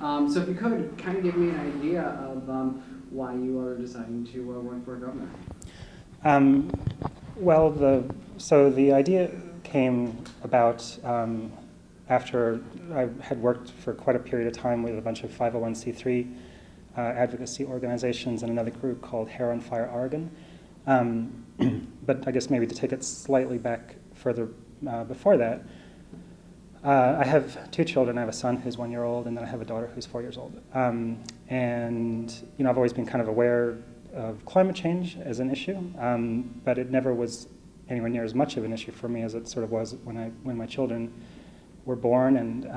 So if you could kind of give me an idea of why you are deciding to run for governor. So the idea came about after I had worked for quite a period of time with a bunch of 501c3 advocacy organizations and another group called Hair on Fire Oregon. But I guess maybe to take it slightly back further before that, I have two children. I have a son who's 1 year old, and then I have a daughter who's 4 years old. And I've always been kind of aware of climate change as an issue, but it never was anywhere near as much of an issue for me as it sort of was when my children were born. And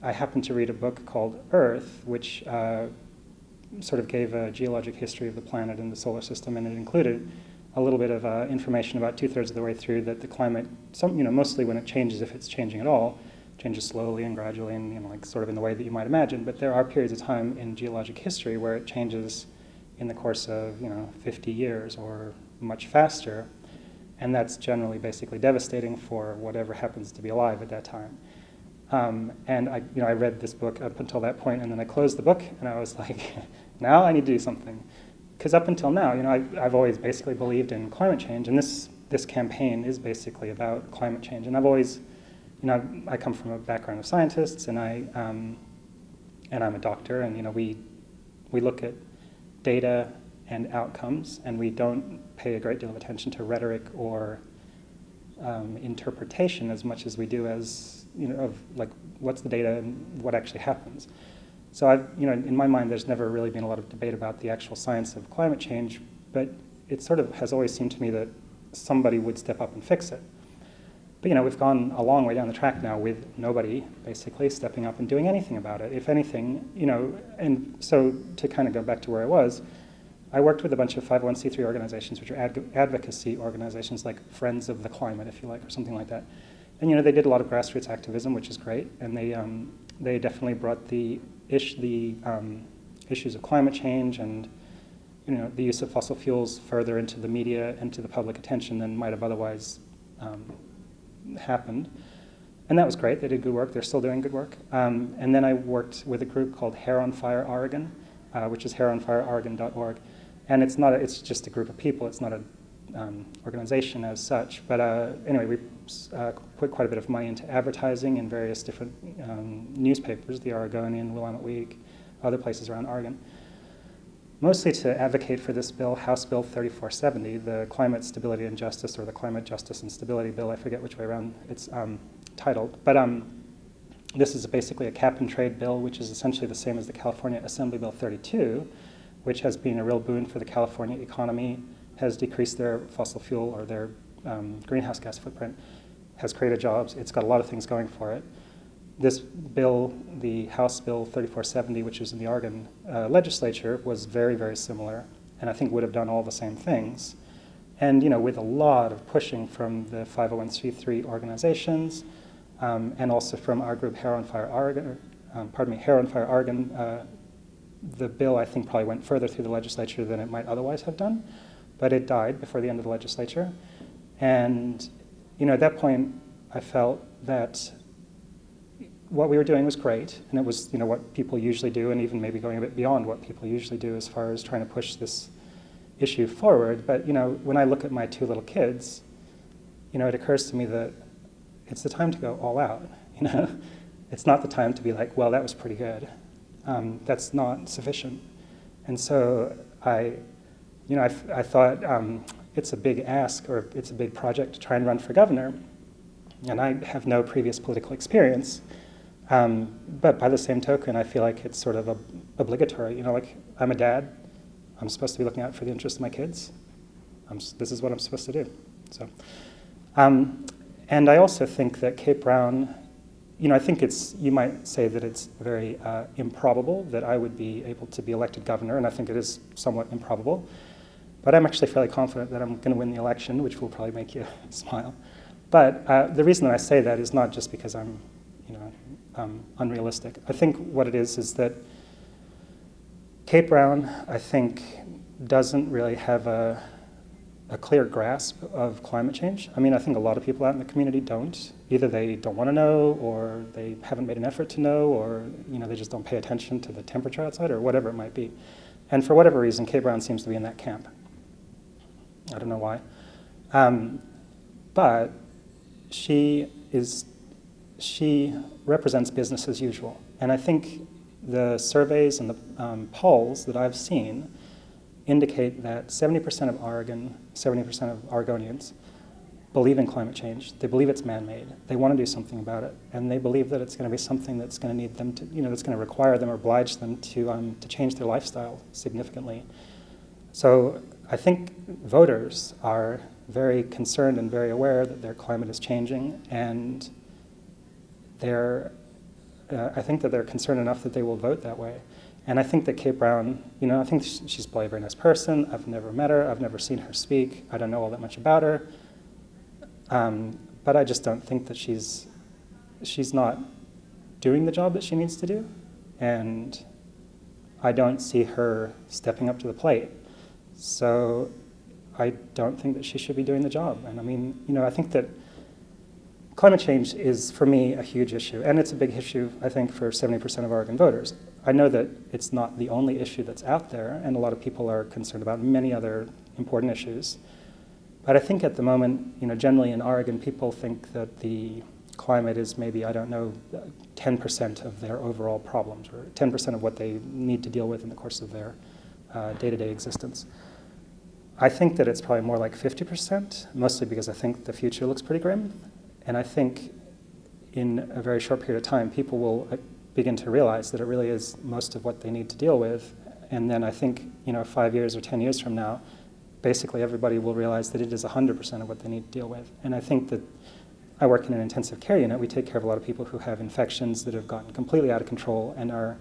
I happened to read a book called Earth, which sort of gave a geologic history of the planet and the solar system, and it included a little bit of information about 2/3 of the way through that the climate, mostly when it changes, if it's changing at all, changes slowly and gradually and like sort of in the way that you might imagine. But there are periods of time in geologic history where it changes in the course of 50 years or much faster, and that's generally basically devastating for whatever happens to be alive at that time. And I read this book up until that point, and then I closed the book, and I was like, now I need to do something. Because up until now, I've always basically believed in climate change, and this campaign is basically about climate change. And I've always, I come from a background of scientists, and I'm a doctor, and we look at data and outcomes, and we don't pay a great deal of attention to rhetoric or interpretation as much as we do as of like what's the data and what actually happens. So in my mind, there's never really been a lot of debate about the actual science of climate change, but it sort of has always seemed to me that somebody would step up and fix it. But we've gone a long way down the track now with nobody basically stepping up and doing anything about it. If anything, and so to kind of go back to where I was, I worked with a bunch of 501c3 organizations, which are advocacy organizations like Friends of the Climate, if you like, or something like that. And they did a lot of grassroots activism, which is great, and they definitely brought the issues of climate change and the use of fossil fuels further into the media and to the public attention than might have otherwise happened. And that was great. They did good work. They're still doing good work. And then I worked with a group called Hair on Fire Oregon, which is haironfireoregon.org. And it's just a group of people. It's not an organization as such. But anyway, we put quite a bit of money into advertising in various different newspapers, the Oregonian, Willamette Week, other places around Oregon, mostly to advocate for this bill, House Bill 3470, the Climate Stability and Justice, or the Climate Justice and Stability Bill. I forget which way around it's titled. But this is basically a cap-and-trade bill, which is essentially the same as the California Assembly Bill 32, which has been a real boon for the California economy, has decreased their fossil fuel or their greenhouse gas footprint, has created jobs. It's got a lot of things going for it. This bill, the House Bill 3470, which was in the Oregon legislature, was very, very similar, and I think would have done all the same things. And with a lot of pushing from the 501c3 organizations, and also from our group, Hair on Fire Oregon, the bill, I think, probably went further through the legislature than it might otherwise have done, but it died before the end of the legislature. And at that point, I felt that what we were doing was great, and it was what people usually do, and even maybe going a bit beyond what people usually do as far as trying to push this issue forward. But when I look at my two little kids, it occurs to me that it's the time to go all out. It's not the time to be like, well, that was pretty good. That's not sufficient. And so I thought it's a big ask, or it's a big project to try and run for governor, and I have no previous political experience. But by the same token, I feel like it's sort of obligatory. Like I'm a dad. I'm supposed to be looking out for the interests of my kids. This is what I'm supposed to do. So, and I also think that Kate Brown, I think you might say that it's very improbable that I would be able to be elected governor, and I think it is somewhat improbable. But I'm actually fairly confident that I'm going to win the election, which will probably make you smile. But the reason that I say that is not just because I'm, unrealistic. I think what it is that Kate Brown, I think, doesn't really have a a clear grasp of climate change. I mean, I think a lot of people out in the community don't. Either they don't want to know, or they haven't made an effort to know, or they just don't pay attention to the temperature outside, or whatever it might be. And for whatever reason, Kay Brown seems to be in that camp. I don't know why. But she represents business as usual. And I think the surveys and the polls that I've seen indicate that 70% of Oregon, 70% of Oregonians believe in climate change. They believe it's man-made. They want to do something about it. And they believe that it's going to be something that's going to need them to, that's going to require them or oblige them to change their lifestyle significantly. So I think voters are very concerned and very aware that their climate is changing, and I think that they're concerned enough that they will vote that way. And I think that Kate Brown, I think she's probably a very nice person. I've never met her. I've never seen her speak. I don't know all that much about her. But I just don't think that she's not doing the job that she needs to do. And I don't see her stepping up to the plate. So I don't think that she should be doing the job. And I mean, I think that climate change is, for me, a huge issue. And it's a big issue, I think, for 70% of Oregon voters. I know that it's not the only issue that's out there, and a lot of people are concerned about many other important issues. But I think at the moment, generally in Oregon, people think that the climate is maybe, 10% of their overall problems, or 10% of what they need to deal with in the course of their day-to-day existence. I think that it's probably more like 50%, mostly because I think the future looks pretty grim. And I think in a very short period of time, people will begin to realize that it really is most of what they need to deal with. And then I think, 5 years or 10 years from now, basically everybody will realize that it is 100% of what they need to deal with. And I think that I work in an intensive care unit. We take care of a lot of people who have infections that have gotten completely out of control and are,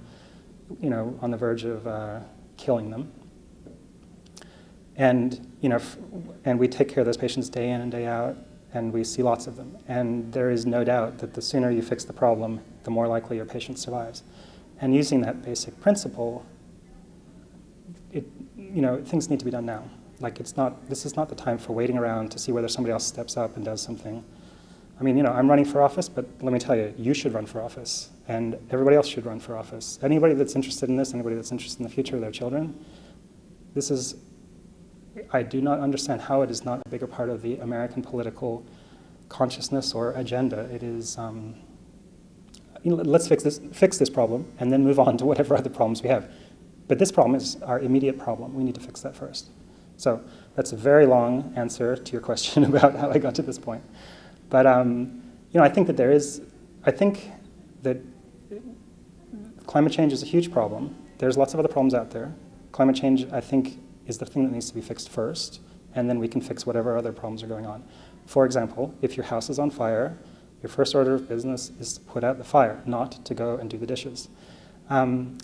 on the verge of killing them. And, and we take care of those patients day in and day out, and we see lots of them. And there is no doubt that the sooner you fix the problem, the more likely your patient survives. And using that basic principle, things need to be done now. Like this is not the time for waiting around to see whether somebody else steps up and does something. I mean, I'm running for office, but let me tell you, you should run for office, and everybody else should run for office. Anybody that's interested in this, anybody that's interested in the future of their children, I do not understand how it is not a bigger part of the American political consciousness or agenda. It is, let's fix this problem and then move on to whatever other problems we have. But this problem is our immediate problem. We need to fix that first. So that's a very long answer to your question about how I got to this point. But I think that climate change is a huge problem. There's lots of other problems out there. Climate change, I think, is the thing that needs to be fixed first, and then we can fix whatever other problems are going on. For example, if your house is on fire, your first order of business is to put out the fire, not to go and do the dishes. And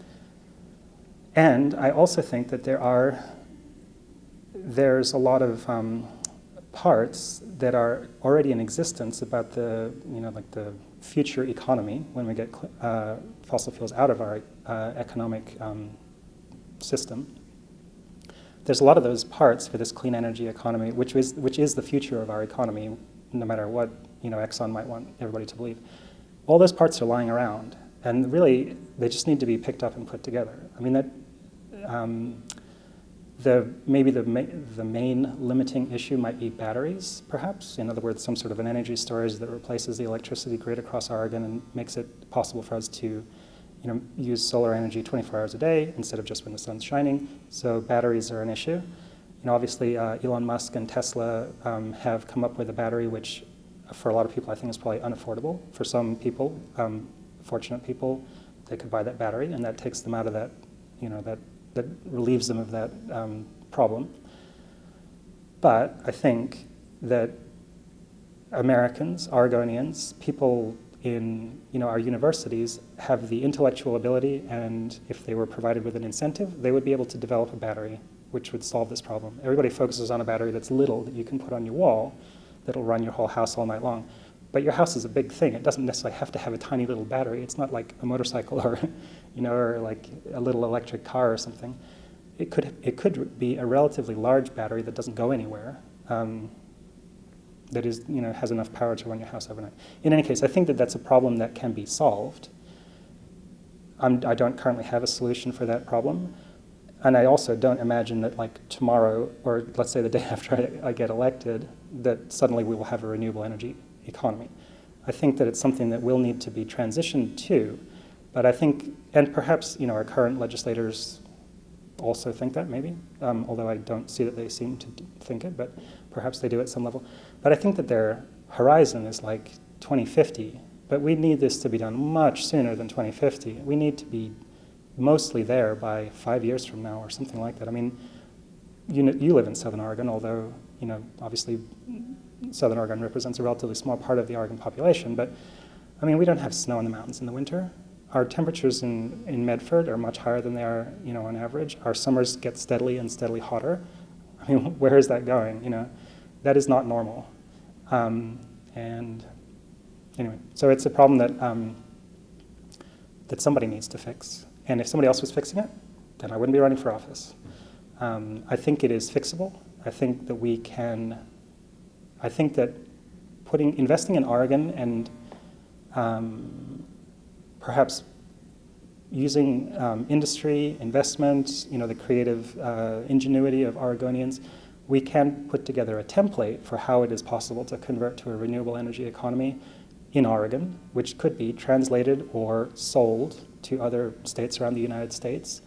I also think that there's a lot of parts that are already in existence about the, like the future economy when we get fossil fuels out of our economic system. There's a lot of those parts for this clean energy economy, which is the future of our economy, no matter what Exxon might want everybody to believe. All those parts are lying around, and really they just need to be picked up and put together. I mean maybe the main limiting issue might be batteries, perhaps. In other words, some sort of an energy storage that replaces the electricity grid across Oregon and makes it possible for us to use solar energy 24 hours a day instead of just when the sun's shining. So batteries are an issue. Obviously, Elon Musk and Tesla have come up with a battery which, for a lot of people, I think is probably unaffordable. For some people, fortunate people, they could buy that battery, and that takes them out of that, that relieves them of that problem. But I think that Americans, Oregonians, people in our universities have the intellectual ability, and if they were provided with an incentive, they would be able to develop a battery which would solve this problem. Everybody focuses on a battery that's little, that you can put on your wall, that'll run your whole house all night long. But your house is a big thing. It doesn't necessarily have to have a tiny little battery. It's not like a motorcycle or, or like a little electric car or something. It could be a relatively large battery that doesn't go anywhere, that is, has enough power to run your house overnight. In any case, I think that that's a problem that can be solved. I don't currently have a solution for that problem. And I also don't imagine that like tomorrow, or let's say the day after I get elected, that suddenly we will have a renewable energy economy. I think that it's something that will need to be transitioned to, but I think, and perhaps our current legislators also think that maybe, although I don't see that they seem to think it, but perhaps they do at some level. But I think that their horizon is like 2050, but we need this to be done much sooner than 2050. We need to be mostly there by 5 years from now or something like that. I mean, you live in Southern Oregon, although, obviously Southern Oregon represents a relatively small part of the Oregon population, but I mean, we don't have snow in the mountains in the winter. Our temperatures in Medford are much higher than they are, on average. Our summers get steadily and steadily hotter. I mean, where is that going? That is not normal. And anyway, so it's a problem that somebody needs to fix. And if somebody else was fixing it, then I wouldn't be running for office. I think it is fixable. I think that we can. I think that investing in Oregon and perhaps using industry, investment, the creative ingenuity of Oregonians, we can put together a template for how it is possible to convert to a renewable energy economy in Oregon, which could be translated or sold to other states around the United States.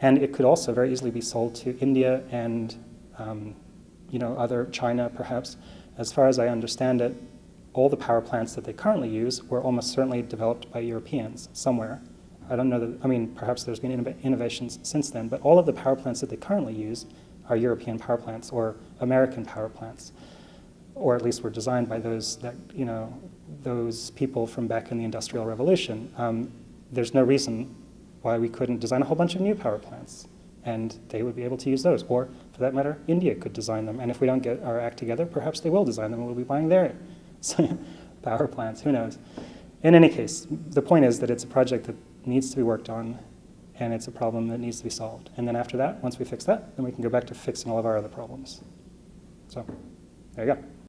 And it could also very easily be sold to India and other China, perhaps. As far as I understand it, all the power plants that they currently use were almost certainly developed by Europeans somewhere. I don't know that, perhaps there's been innovations since then, but all of the power plants that they currently use are European power plants or American power plants, or at least were designed by those people from back in the Industrial Revolution. There's no reason why we couldn't design a whole bunch of new power plants, and they would be able to use those. Or, for that matter, India could design them, and if we don't get our act together, perhaps they will design them, and we'll be buying their power plants, who knows. In any case, the point is that it's a project that needs to be worked on, and it's a problem that needs to be solved. And then after that, once we fix that, then we can go back to fixing all of our other problems. So, there you go.